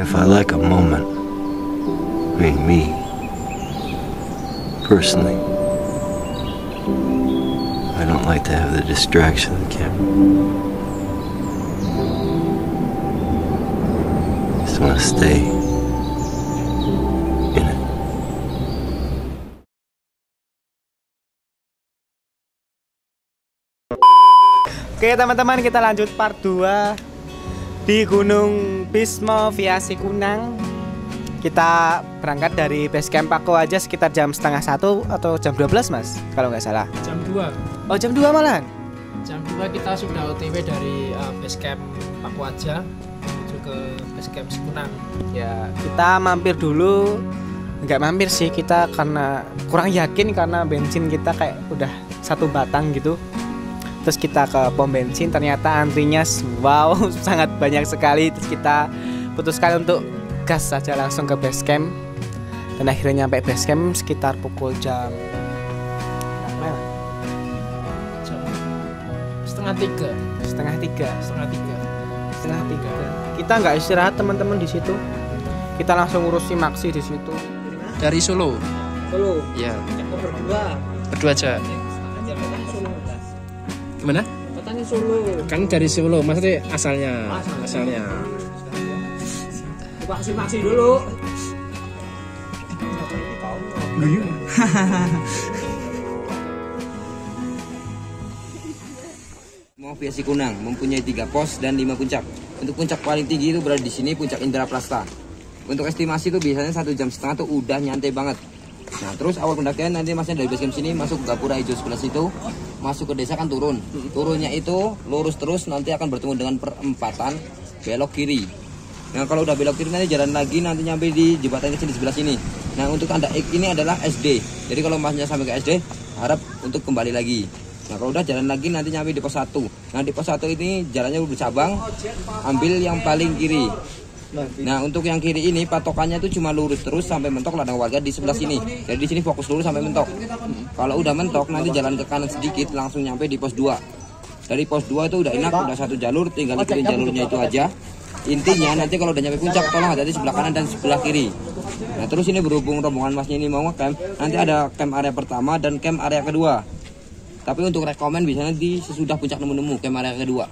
If I like a moment, I mean me, personally, I don't like to have the distraction of the camera. Just want to stay in it. Oke teman-teman, kita lanjut part 2 di Gunung Bismo via Sikunang. Kita berangkat dari base camp Pako aja sekitar jam setengah 1 atau jam 12 mas, kalau nggak salah. Jam 2. Oh jam 2 malahan? Jam 2 kita sudah OTW dari base camp Pako aja menuju ke base camp Sikunang. Ya kita mampir dulu. Nggak mampir sih kita karena kurang yakin karena bensin kita kayak udah 1 batang gitu. Terus kita ke pom bensin, ternyata antrinya wow sangat banyak sekali. Terus kita putuskan untuk gas saja langsung ke base camp. Dan akhirnya nyampe base camp sekitar pukul jam setengah tiga. Kita nggak istirahat teman-teman di situ. Kita langsung ngurusi Maxi di situ. Dari Solo. Ya. Berdua aja. Gimana? Katanya Solo. Kan dari Solo, maksudnya asalnya. Maxi dulu. Mau via Sikunang mempunyai 3 pos dan 5 puncak. Untuk puncak paling tinggi itu berada di sini, puncak Indraprasta. Untuk estimasi itu biasanya 1,5 jam tuh udah nyantai banget. Nah terus awal pendakian nanti masnya dari base camp sini masuk ke Gapura Hijau sebelah situ, masuk ke desa kan turunnya itu lurus terus nanti akan bertemu dengan perempatan belok kiri. Nah kalau udah belok kiri nanti jalan lagi nanti nyampe di jembatan kecil di sebelah sini. Nah untuk tanda X ini adalah SD, jadi kalau masnya sampai ke SD harap untuk kembali lagi. Nah kalau udah jalan lagi nanti nyampe di pos 1. Nah di pos 1 ini jalannya bercabang, ambil yang paling kiri. Nah untuk yang kiri ini patokannya tuh cuma lurus terus sampai mentok ladang warga di sebelah sini. Jadi di sini fokus lurus sampai mentok. Kalau udah mentok nanti jalan ke kanan sedikit langsung nyampe di pos 2. Dari pos 2 itu udah enak, udah 1 jalur, tinggal ikutin jalurnya itu aja. Intinya nanti kalau udah nyampe puncak tolong hati-hati sebelah kanan dan sebelah kiri. Nah terus ini berhubung rombongan masnya ini mau ngecamp, nanti ada camp area pertama dan camp area kedua. Tapi untuk rekomen biasanya di sesudah puncak nemu-nemu camp area kedua.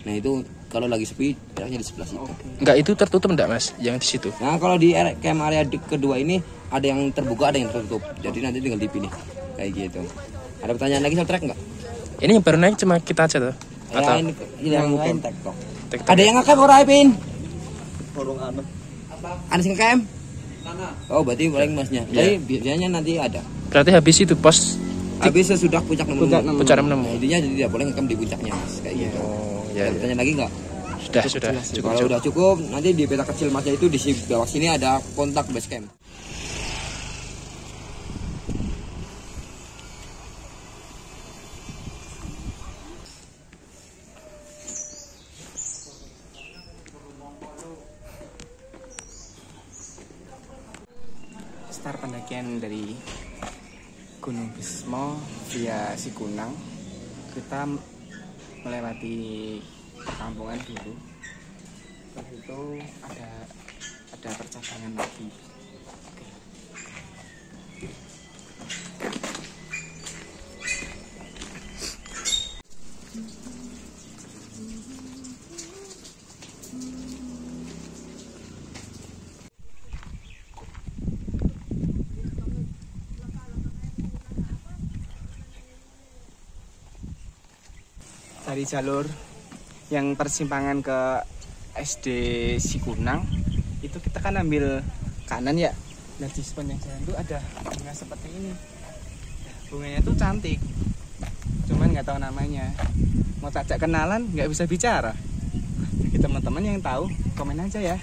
Nah itu kalau lagi sepi jaraknya di sebelah situ. Enggak, itu tertutup enggak mas yang di situ? Nah kalau di camp area kedua ini ada yang terbuka ada yang tertutup. Jadi nanti tinggal dipilih kayak gitu. Ada pertanyaan lagi soal trek nggak? Ini yang baru naik cuma kita aja tuh? Atau ini yang lain tek kok. tek-tek? Ada yang ngecamp ora Ipin? Anis ngecamp? Oh berarti paling masnya. Jadi biasanya nanti ada. Berarti habis itu pos Habis sesudah puncak nemu. puncak nemu. Intinya jadi tidak boleh ngecamp di puncaknya mas kayak gitu. Oh ya. Ada pertanyaan lagi nggak? Sudah. Kalau udah cukup, nanti di peta kecil masnya itu di bawah sini ada kontak base camp. Start pendakian dari Gunung Bismo via Sikunang. Kita melewati perkampungan dulu. Setelah itu ada percabangan lagi. Dari jalur yang persimpangan ke SD Sikunang itu kita kan ambil kanan ya. Nah di sepanjang jalan itu ada bunga seperti ini. Bunganya tuh cantik, cuman nggak tahu namanya. Mau tajak kenalan nggak bisa bicara. Jadi teman-teman yang tahu komen aja ya.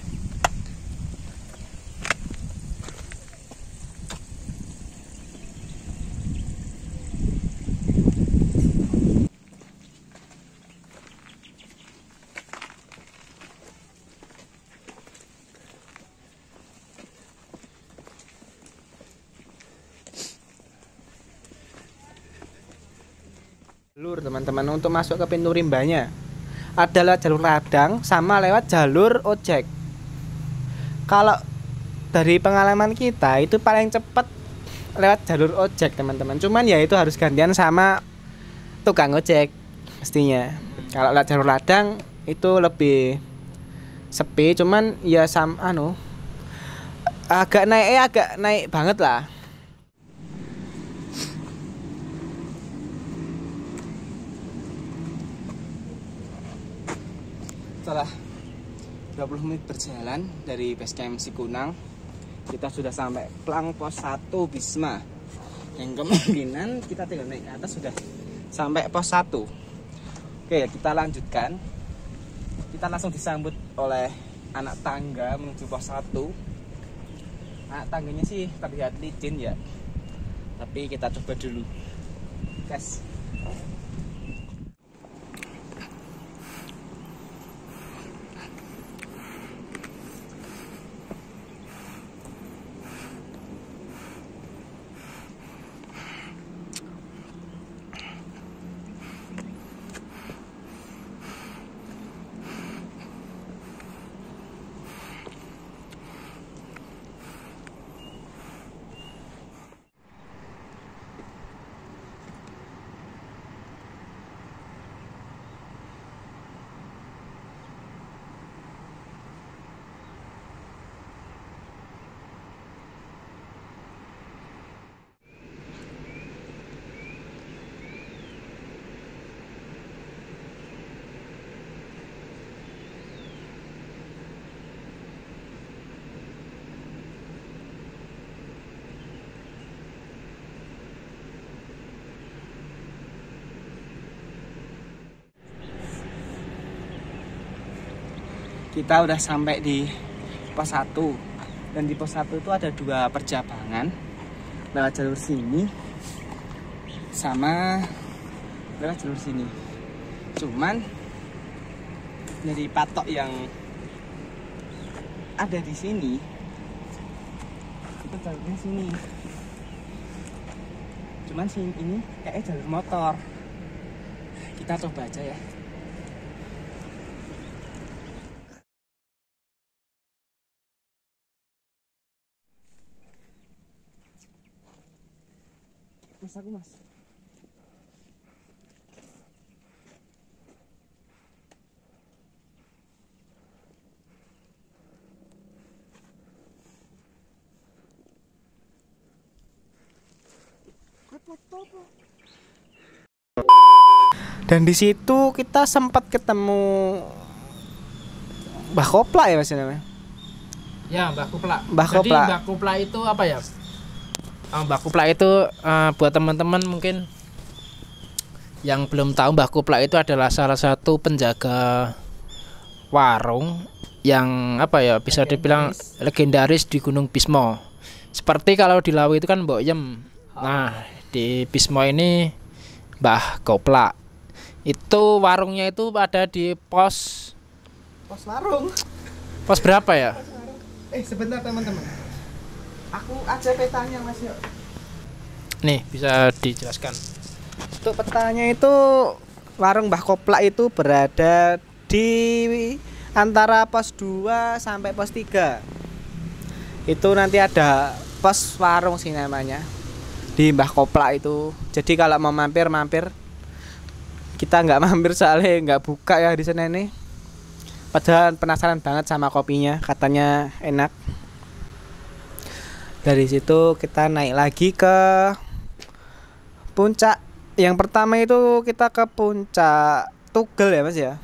Jalur teman-teman untuk masuk ke pintu rimbanya adalah jalur ladang sama lewat jalur ojek. Kalau dari pengalaman kita itu paling cepat lewat jalur ojek teman-teman. Cuman ya itu harus gantian sama tukang ojek mestinya. Kalau lewat jalur ladang itu lebih sepi, cuman ya agak naik banget lah. Setelah 20 menit berjalan dari base camp Sikunang, kita sudah sampai plang pos 1 Bisma. Yang kemungkinan kita tinggal naik ke atas sudah sampai pos 1. Oke, kita lanjutkan. Kita langsung disambut oleh anak tangga menuju pos 1. Anak tangganya sih terlihat licin ya, tapi kita coba dulu, guys. Kita udah sampai di pos 1. Dan di pos 1 itu ada 2 percabangan, lewat jalur sini sama lewat jalur sini. Cuman dari patok yang ada di sini itu jalurnya sini. Cuman sini ini kayak jalur motor. Kita coba aja ya. Mas, aku mas. Dan di situ kita sempat ketemu Mbah Kopla ya mas namanya. Ya, Mbah Kopla. Mbah Jadi Kopla. Mbah Kopla itu apa ya? Mbah Kopla itu buat teman-teman mungkin yang belum tahu, Mbah Kopla itu adalah salah satu penjaga warung yang apa ya, bisa dibilang legendaris di Gunung Bismo. Seperti kalau di Lawi itu kan Mbok Yem. Nah, di Bismo ini Mbah Kopla. Itu warungnya itu ada di pos warung. Pos berapa ya? Sebentar teman-teman. Aku aja petanya mas yuk. Nih, bisa dijelaskan. Untuk petanya itu warung Mbah Kopla itu berada di antara pos 2 sampai pos 3. Itu nanti ada pos warung sih namanya di Mbah Kopla itu. Jadi kalau mau mampir, kita nggak mampir soalnya nggak buka ya di sana ini. Padahal penasaran banget sama kopinya, katanya enak. Dari situ kita naik lagi ke puncak. Yang pertama itu kita ke puncak Tugel ya mas ya.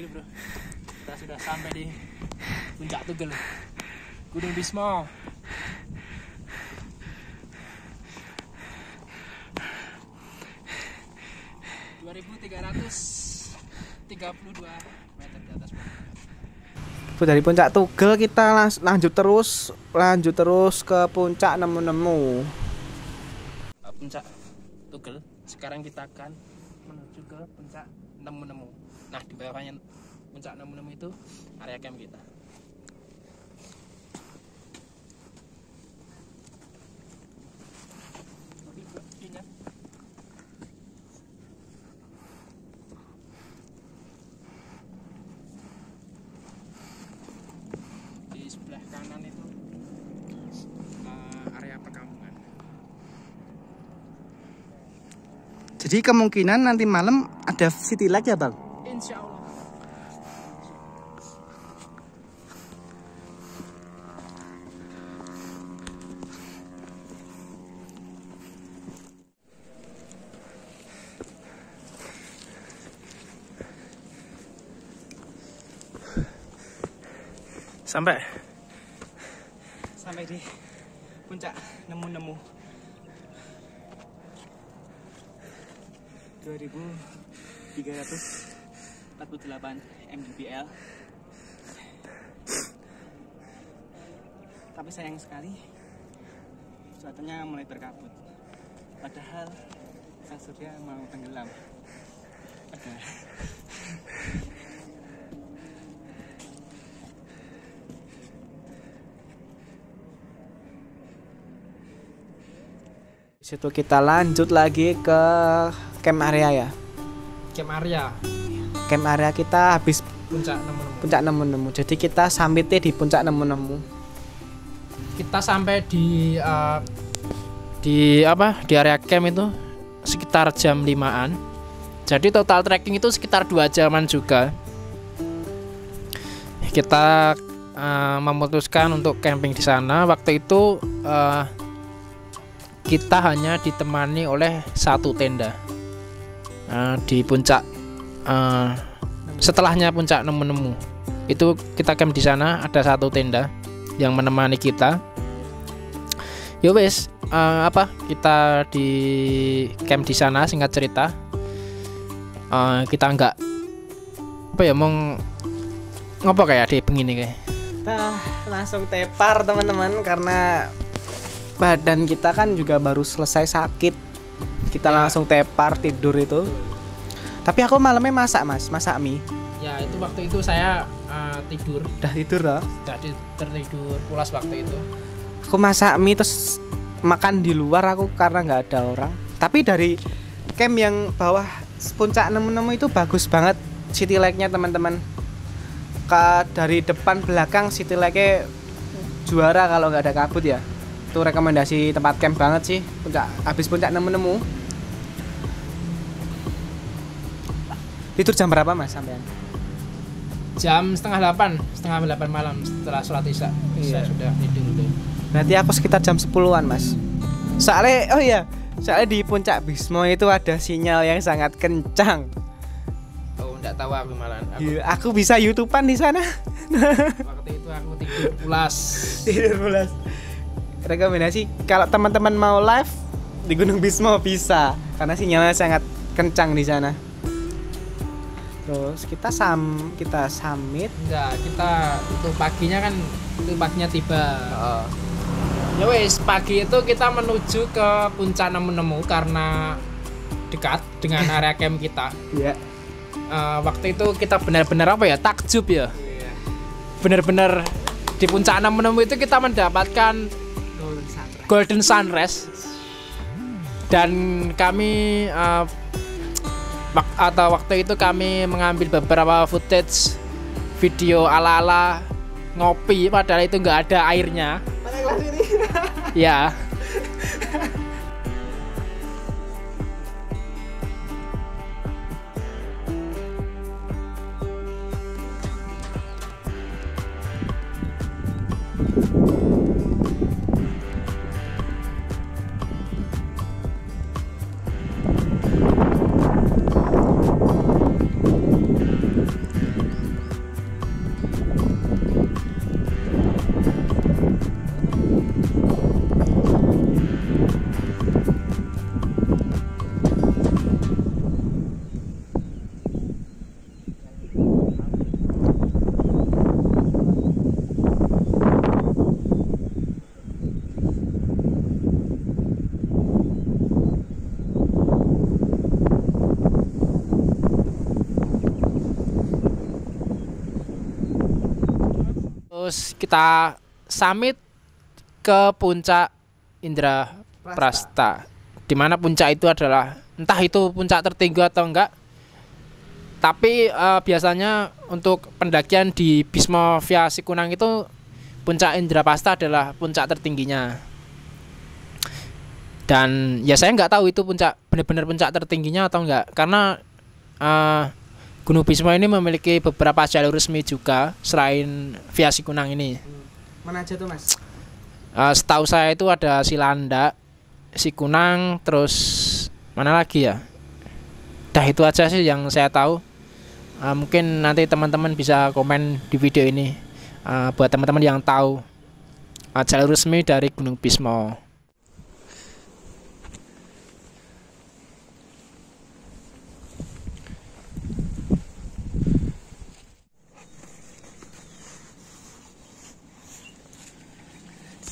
Bro, kita sudah sampai di puncak Tugel, Gunung Bismo. (2.332 meter di atas. Dari puncak Tugel kita lanjut terus ke puncak Nemu-Nemu. Puncak Tugel. Sekarang kita akan menuju ke puncak Nemu-Nemu. Nah, di bawahnya puncak Nemu-Nemu itu area camp kita. Di sebelah kanan itu area perkampungan. Jadi kemungkinan nanti malam ada city light ya Bang? Insya Allah. Sampai di puncak Nemu-Nemu 2348 mdpl. Tapi sayang sekali cuacanya mulai berkabut, padahal sang surya mau tenggelam. Situ kita lanjut lagi ke camp area ya. Camp area Camp area kita habis puncak Nemu-Nemu. Jadi kita summitnya di puncak Nemu-Nemu. Kita sampai di area camp itu sekitar jam 5-an. Jadi total trekking itu sekitar 2 jaman juga. Kita memutuskan untuk camping di sana. Waktu itu kita hanya ditemani oleh satu tenda di puncak, setelahnya puncak Nemu-Nemu itu kita camp di sana, ada satu tenda yang menemani kita. Yo wes, kita di camp di sana. Singkat cerita, kita nggak mau ngopo kayak di begini kayak. Kita langsung tepar teman-teman, karena badan kita kan juga baru selesai sakit. Kita langsung tepar tidur itu. Tapi aku malamnya masak mie. Ya itu waktu itu saya tidur. Udah tidur loh. Tertidur pulas waktu itu. Aku masak mie terus makan di luar aku karena nggak ada orang. Tapi dari camp yang bawah puncak Nemu-Nemu itu bagus banget city light-nya teman-teman. Dari depan belakang city light-nya juara kalau nggak ada kabut ya. Itu rekomendasi tempat camp banget sih, habis puncak Nemu-Nemu. Tidur jam berapa Mas sampean? Jam setengah 8 malam setelah sholat isya. Saya sudah tidur dulu. Berarti aku sekitar jam 10-an Mas. Soalnya di puncak Bismo itu ada sinyal yang sangat kencang. Oh, enggak tahu aku malah. Aku bisa YouTubean di sana. Waktu itu aku tidur pulas. Rekomendasi kalau teman-teman mau live di Gunung Bismo bisa, karena sinyalnya sangat kencang di sana. Terus kita summit. Enggak, kita itu paginya tiba. Ya wes, pagi itu kita menuju ke puncak Nemu-Nemu karena dekat dengan area camp kita. Iya. Waktu itu kita benar-benar takjub ya. Benar-benar di puncak Nemu-Nemu itu kita mendapatkan Golden Sunrise, dan kami waktu itu kami mengambil beberapa footage video ala-ala ngopi, padahal itu nggak ada airnya. Ya. Terus kita summit ke puncak Indraprasta. Di mana puncak itu adalah entah itu puncak tertinggi atau enggak. Tapi biasanya untuk pendakian di Bisma via Sikunang itu puncak Indraprasta adalah puncak tertingginya. Dan ya saya nggak tahu itu puncak benar-benar puncak tertingginya atau enggak, karena Gunung Bisma ini memiliki beberapa jalur resmi juga selain via Sikunang ini. Mana aja tuh Mas? Setahu saya itu ada Cilandak, Sikunang, terus mana lagi ya? Dah itu aja sih yang saya tahu. Mungkin nanti teman-teman bisa komen di video ini buat teman-teman yang tahu jalur resmi dari Gunung Bisma.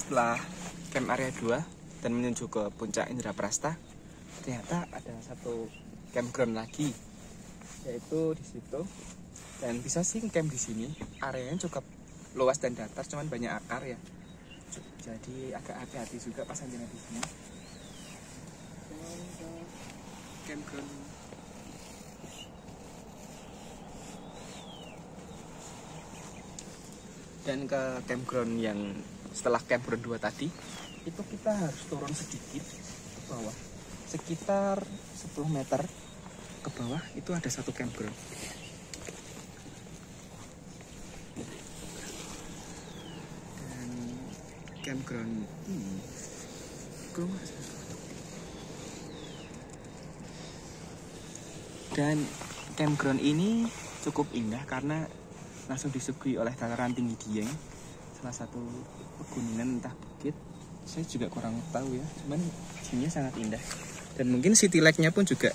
Setelah camp area 2 dan menuju ke puncak Indraprasta, ternyata ada satu campground lagi, yaitu di situ. Dan bisa sih camp di sini, areanya cukup luas dan datar, cuman banyak akar ya. Jadi agak hati-hati juga pas anjingnya di sini. Campground. Dan ke campground yang setelah campground 2 tadi, itu kita harus turun sedikit ke bawah, sekitar 10 meter ke bawah itu ada satu campground. Dan campground ini cukup indah karena langsung disuguhi oleh dataran tinggi Dieng, salah satu pegunungan entah bukit, saya juga kurang tahu ya, cuman sininya sangat indah. Dan mungkin city light-nya pun juga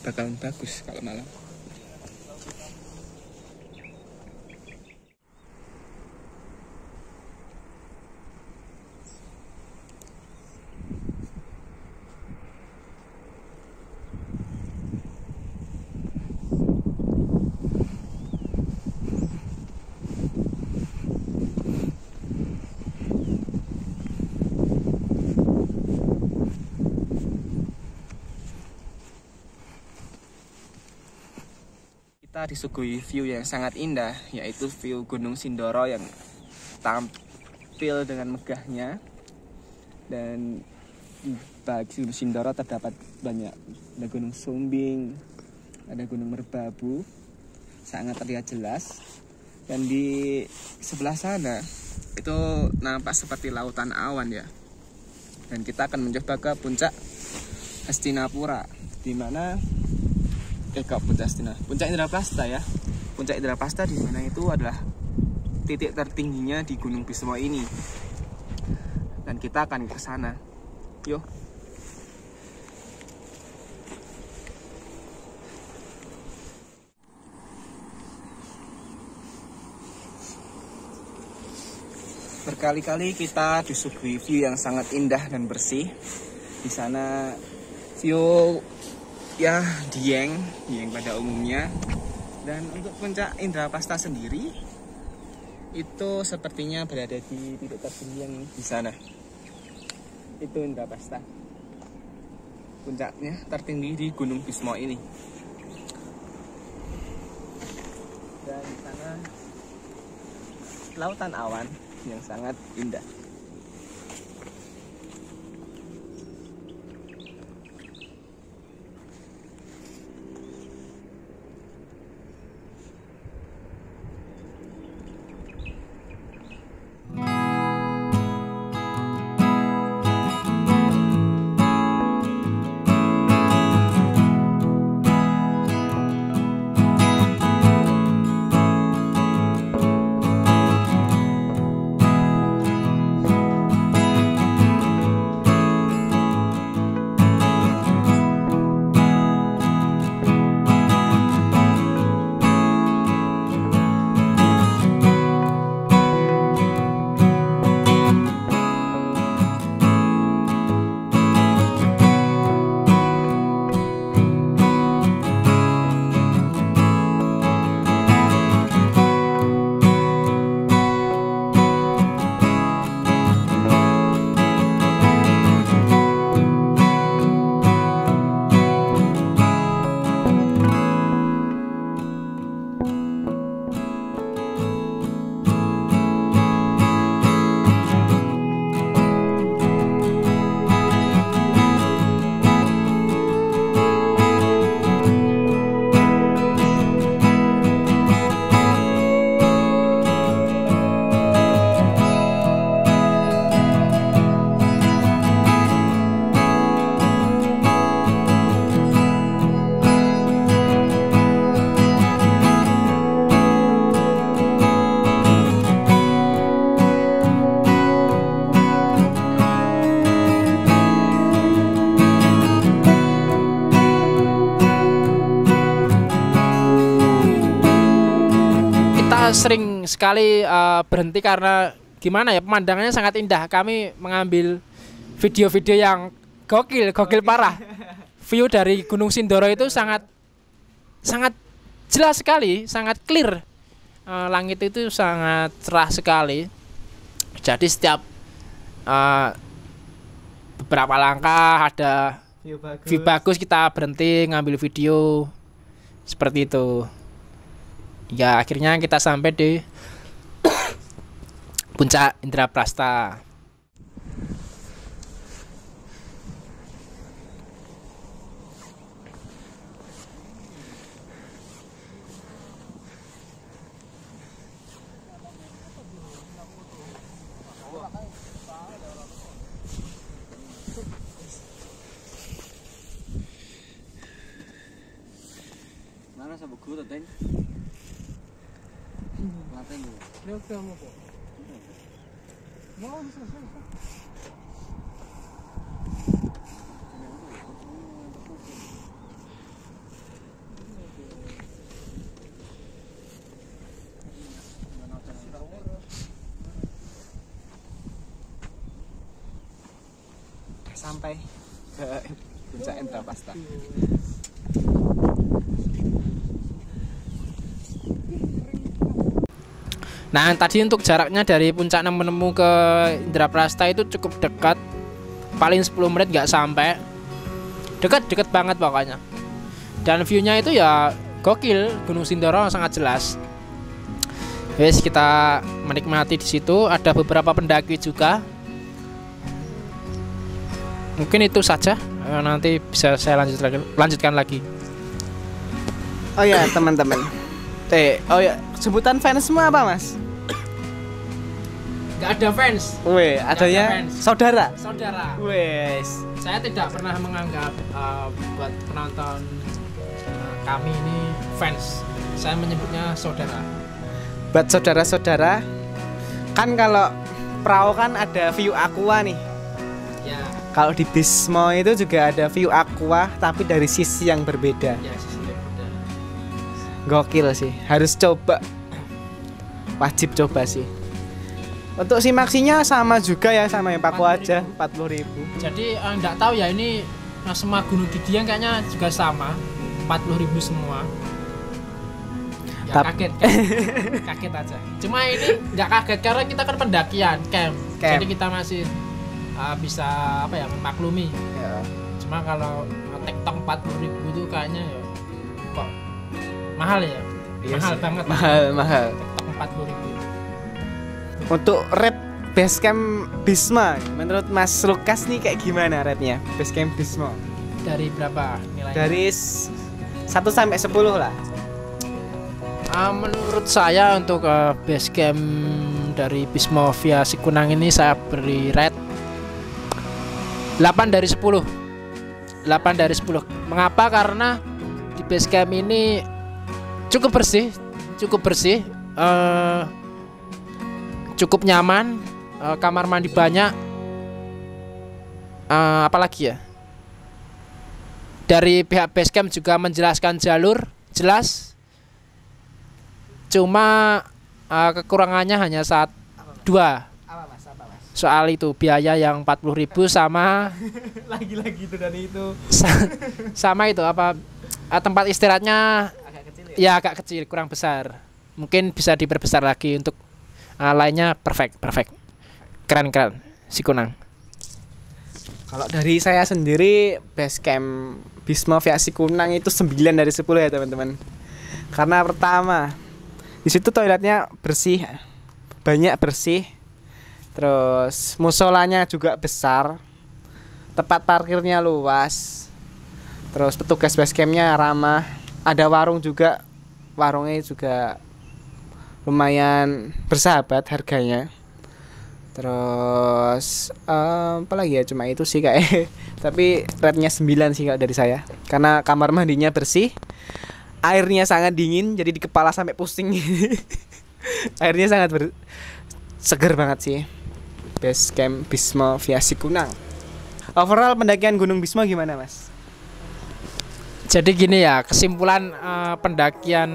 bakalan bagus kalau malam. Kita disuguhi view yang sangat indah, yaitu view Gunung Sindoro yang tampil dengan megahnya. Dan di bagi Gunung Sindoro terdapat banyak, ada Gunung Sumbing, ada Gunung Merbabu, sangat terlihat jelas. Dan di sebelah sana itu nampak seperti lautan awan ya. Dan kita akan mencoba ke puncak Hastinapura, di mana puncak Indraprasta ya. Puncak Indraprasta di mana itu adalah titik tertingginya di Gunung Bisma ini. Dan kita akan ke sana. Yuk. Berkali-kali kita disuguhi view yang sangat indah dan bersih. Di sana view ya Dieng pada umumnya. Dan untuk puncak Indraprasta sendiri itu sepertinya berada di titik tertinggi yang di sana. Itu Indraprasta, puncaknya tertinggi di Gunung Bisma ini. Dan di sana lautan awan yang sangat indah. sering sekali berhenti karena gimana ya, pemandangannya sangat indah. Kami mengambil video-video yang gokil parah. View dari Gunung Sindoro itu sangat jelas sekali, sangat clear. Langit itu sangat cerah sekali. Jadi setiap beberapa langkah ada view bagus, kita berhenti ngambil video seperti itu. Ya akhirnya kita sampai di puncak Indraprasta. Mana sabuk guru tadi? Lateng dulu. Sampai ke puncak Indraprasta. Nah tadi untuk jaraknya dari puncak Menemu ke Indraprasta itu cukup dekat, paling 10 menit nggak sampai, deket banget pokoknya. Dan viewnya itu ya gokil, Gunung Sindoro sangat jelas. Wes kita menikmati di situ, ada beberapa pendaki juga. Mungkin itu saja, nanti bisa saya lanjutkan lagi. Oh ya teman-teman. Oh ya, sebutan fansmu apa mas? Gak ada fans. Weh, adanya fans. saudara. Wes, saya tidak pernah menganggap buat penonton kami ini fans. Saya menyebutnya saudara. Buat saudara-saudara, kan kalau perahu kan ada view aqua nih. Ya, Kalau di Bismo itu juga ada view aqua, tapi dari sisi yang berbeda. ya sisi beda. Gokil sih, harus coba. Wajib coba sih. Untuk simaksinya sama juga ya, sama yang Paku aja, 40.000. Jadi nggak tahu ya, ini semua gunung di Dieng kayaknya juga sama, 40.000 semua. Ya kaget kan? Kaget aja. Cuma ini nggak kaget karena kita kan pendakian camp. Jadi kita masih bisa apa ya, memaklumi. Ya. Cuma kalau TikTok 40.000 itu kayaknya ya kok mahal ya. Iya mahal sih. banget. Mahal. TikTok 40.000. Untuk rate basecamp Bisma, menurut Mas Lukas nih kayak gimana rate-nya basecamp Bisma? Dari berapa nilainya? Dari 1 sampai 10 lah. Menurut saya untuk basecamp dari Bismo via Sikunang ini saya beri rate 8 dari 10. 8 dari 10. Mengapa? Karena di basecamp ini cukup bersih, cukup nyaman, kamar mandi banyak. Apalagi ya? Dari pihak basecamp juga menjelaskan jalur jelas. Cuma kekurangannya hanya dua. Apa mas? Soal itu biaya yang 40.000 sama Lagi-lagi itu dan itu. sama itu apa tempat istirahatnya Agak kecil ya? ya agak kecil, kurang besar. Mungkin bisa diperbesar lagi. Untuk lainnya perfect. Keren Sikunang. Kalau dari saya sendiri basecamp Bisma via Sikunang itu 9 dari 10 ya teman-teman. Karena pertama, di situ toiletnya bersih, banyak bersih. Terus musolanya juga besar, tempat parkirnya luas. Terus petugas basecampnya ramah, ada warung juga, warungnya juga lumayan bersahabat harganya. Terus apa lagi ya, cuma itu sih kayak. Tapi rate-nya 9 sih kalau dari saya, karena kamar mandinya bersih, airnya sangat dingin, jadi di kepala sampai pusing. Airnya sangat seger banget sih. Basecamp Bisma via Sikunang. Overall pendakian Gunung Bisma gimana mas? Jadi gini ya, kesimpulan pendakian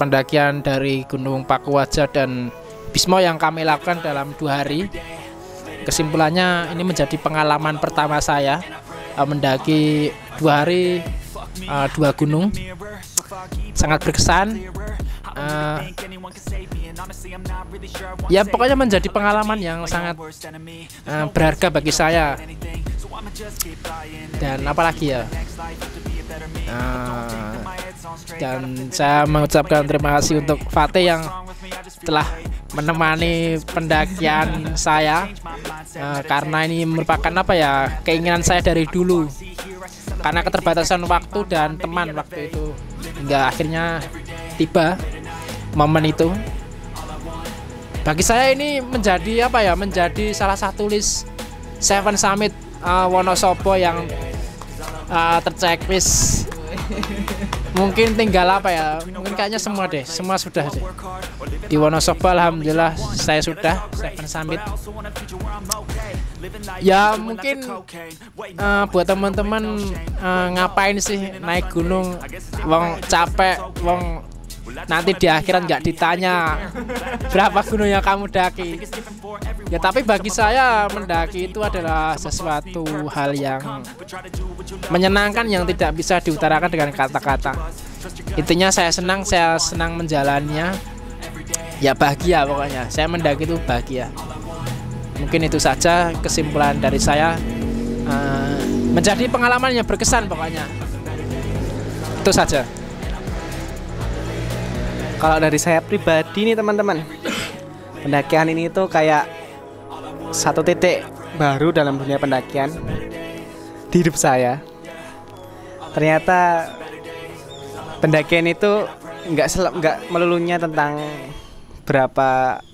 pendakian dari Gunung Pakuwaja dan Bismo yang kami lakukan dalam 2 hari. Kesimpulannya ini menjadi pengalaman pertama saya mendaki 2 hari 2 gunung. Sangat berkesan. Ya pokoknya menjadi pengalaman yang sangat berharga bagi saya. Dan apalagi ya, dan saya mengucapkan terima kasih untuk Fatih yang telah menemani pendakian saya, karena ini merupakan apa ya, keinginan saya dari dulu. Karena keterbatasan waktu dan teman waktu itu, hingga akhirnya tiba momen itu. Bagi saya ini menjadi apa ya, menjadi salah satu list 7 Summit Wonosobo yang terchecklist. Mungkin tinggal apa ya, mungkin kayaknya semua deh, semua sudah deh. Di Wonosobo alhamdulillah saya sudah 7 Summit. Ya mungkin buat teman-teman, ngapain sih naik gunung, wong capek, wong nanti di akhirat nggak ditanya berapa gunung yang kamu daki. Ya tapi bagi saya mendaki itu adalah sesuatu hal yang menyenangkan yang tidak bisa diutarakan dengan kata-kata. Intinya saya senang menjalannya. Ya bahagia pokoknya. Saya mendaki itu bahagia. Mungkin itu saja kesimpulan dari saya. Menjadi pengalaman yang berkesan pokoknya. Itu saja. Kalau dari saya pribadi nih teman-teman, pendakian ini tuh kayak satu titik baru dalam dunia pendakian di hidup saya. Ternyata pendakian itu nggak melulunya tentang berapa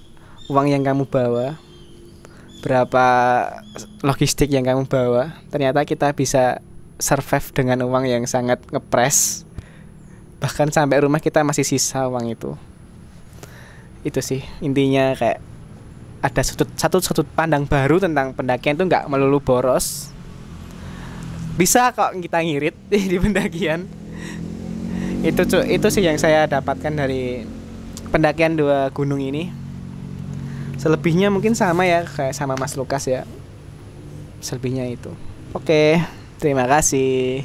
uang yang kamu bawa, berapa logistik yang kamu bawa. Ternyata kita bisa survive dengan uang yang sangat ngepres. Bahkan sampai rumah kita masih sisa uang itu. Itu sih intinya, kayak ada satu sudut pandang baru tentang pendakian itu nggak melulu boros. Bisa kok kita ngirit di pendakian. Itu sih yang saya dapatkan dari pendakian 2 gunung ini. Selebihnya mungkin sama ya, kayak sama Mas Lukas ya. Selebihnya itu. Oke, terima kasih.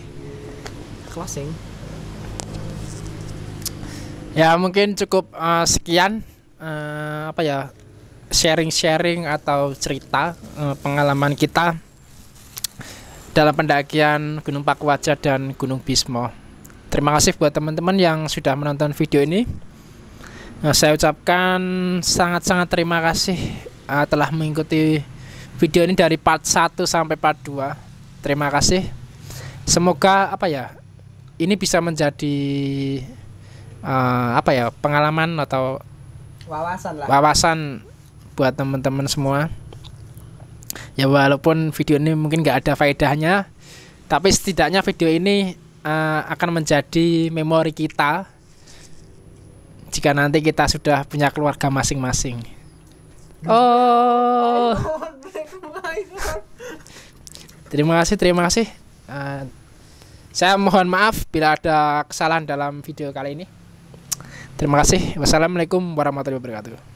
Closing. Ya mungkin cukup sekian apa ya, sharing atau cerita pengalaman kita dalam pendakian Gunung Pakuwaja dan Gunung Bismo. Terima kasih buat teman-teman yang sudah menonton video ini. Saya ucapkan sangat terima kasih telah mengikuti video ini dari part 1 sampai part 2. Terima kasih. Semoga apa ya, ini bisa menjadi apa ya, pengalaman atau wawasan buat teman-teman semua. Ya walaupun video ini mungkin nggak ada faedahnya, tapi setidaknya video ini akan menjadi memori kita jika nanti kita sudah punya keluarga masing-masing. Oh, terima kasih. Saya mohon maaf bila ada kesalahan dalam video kali ini. Terima kasih. Wassalamualaikum warahmatullahi wabarakatuh.